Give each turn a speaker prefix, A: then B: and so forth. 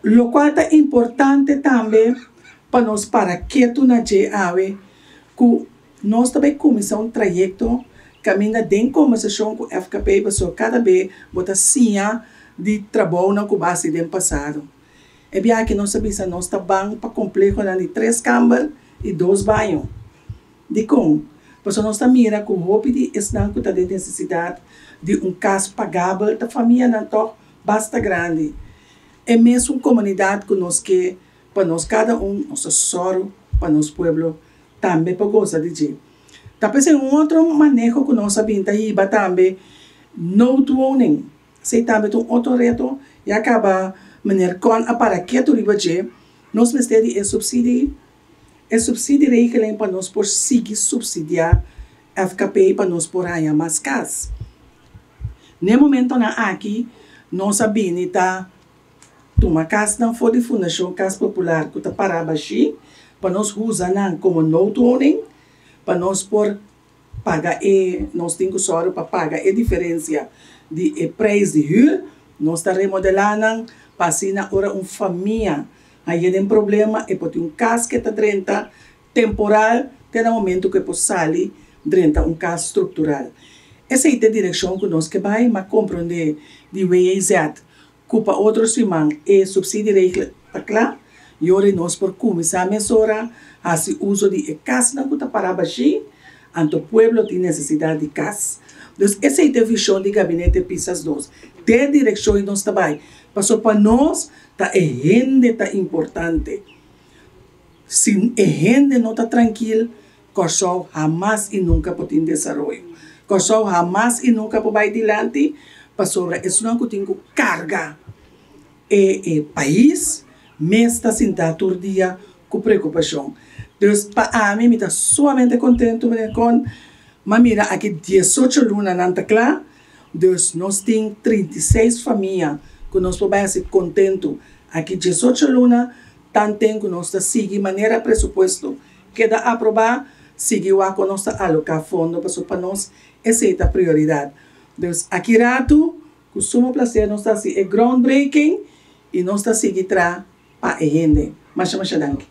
A: Lo cual é importante também para nós para que tu na ave que nós também começar trajeto caminha dentro conversação com FKP para cada vez botar sim de trabalho na base do passado. É bem que nós sabemos que nós estamos para complexo de 3 câmaras e 2 banhos. De como? Porque nós estamos mira com o hope de estar com a necessidade de caso pagável da família não tão basta grande. É mesmo uma comunidade que nós quer para nós cada nosso soro, para nosso povo também para gostar de gente. Talvez é outro manejo que nós sabemos aí também no owning. Se também tem outro reto e acaba maneira com a para que tu riba je, nós ministério é subsídio regelem para nós por seguir subsidiar FKP para nós por aí mais cas. No momento na aqui nós sabemos tá uma casa não foi de fundação casa popular que tá para baixi para nós usar como no owning para nós por pagar nós temos só para pagar a diferença de preço de rua nós está remodelando para assim na hora família aí tem problema e pode casa que está dentro temporal tem um momento que pode sair dentro casa estrutural essa é a direção que nós que vai mas compreender de WAZ culpa outros irmãos e subsídio regra tá claro e ora nós por começar a mesurar assim uso de casa não está para baixi anto pueblo tem necessidade de casa. Então, essa é a visão do gabinete PISAS 2. De direção nós trabalhamos. Passou para nós, a gente está importante. Se a gente não está tranquila, Kosovo jamais e nunca pode ter desenvolvimento. Kosovo jamais e nunca pode ir adiante. Passou para isso não tem carga. O país, mas está sentado todo dia com preocupação. Então, para mim, estou somente contente com mas mira, aqui 18 lunas não está claro. Então, nós temos 36 famílias que nós podemos ser contentos. Aqui 18 lunas, tanto que nós seguimos maneira presupuesto. Queda aprovar, seguimos a nós alocar fundo para nós, essa é a prioridade. Então, aqui rato, com sumo prazer, nós estamos groundbreaking e nós estamos seguindo para a gente. Mas, danke.